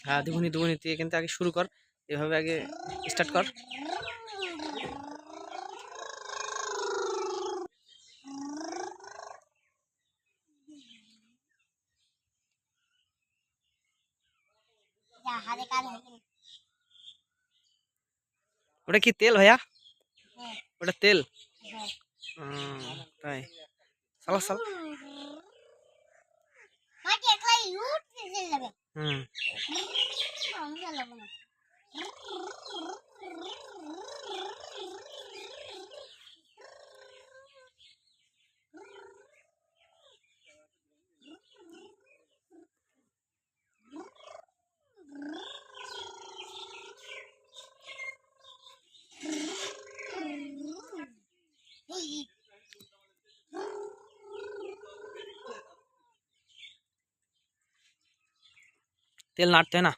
হ্যাঁ দুগুনি দুগুনি তুই কিন্তু আগে শুরু কর, এভাবে আগে স্টার্ট কর। ওটা কি তেল ভাইয়া? ওটা তেল? তাই চালা চালা। হুম তেল নাড়তে হয় না,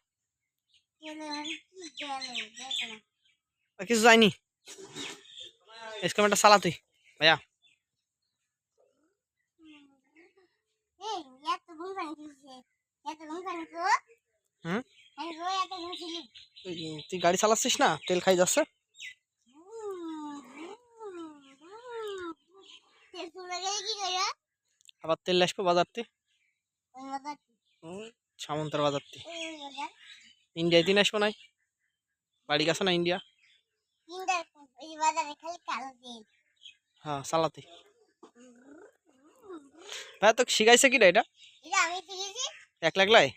কিছু যায়নি। ক্যামেরাটা চালা তুই ভাইয়া। হুম তুই গাড়ি চালাচ্ছিস না, তেল খাই যাচ্ছে। আবার তেল আসবে বাজারতে, সামন্তর বাজারতে। ইন্ডিয়ায় দিন আসবো নাই, বাড়ি গেছে না ইন্ডিয়া। হ্যাঁ চালাতে ভাই। তো শিখাইছে কি রে এটা? একলা একলাই?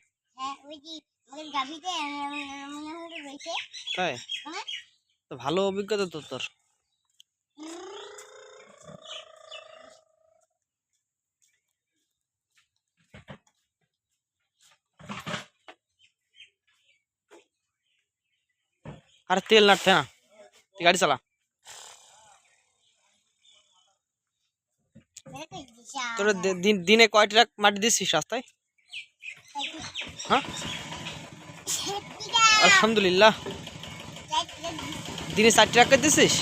তাই তো ভালো অভিজ্ঞতা তো তোর। আরে তেল নাড়তে না, তুই গাড়ি চালা। তোর দিনে কয় ট্রাক মাটি দিচ্ছিস রাস্তায়? হ্যাঁ আলহামদুলিল্লাহ, দিনে 4 ট্রাক করে দিচ্ছিস।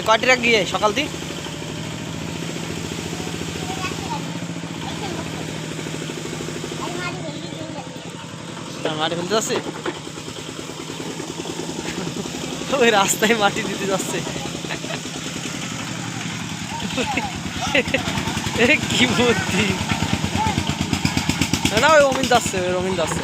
কয় ট্রাক গিয়ে সকাল দিয়ে? মাটি ফেলতে যাচ্ছে, ওই রাস্তায় মাটি দিতে যাচ্ছে। কি বুদ্ধি না, ওই অমিন যাচ্ছে, ওই রমিন যাচ্ছে।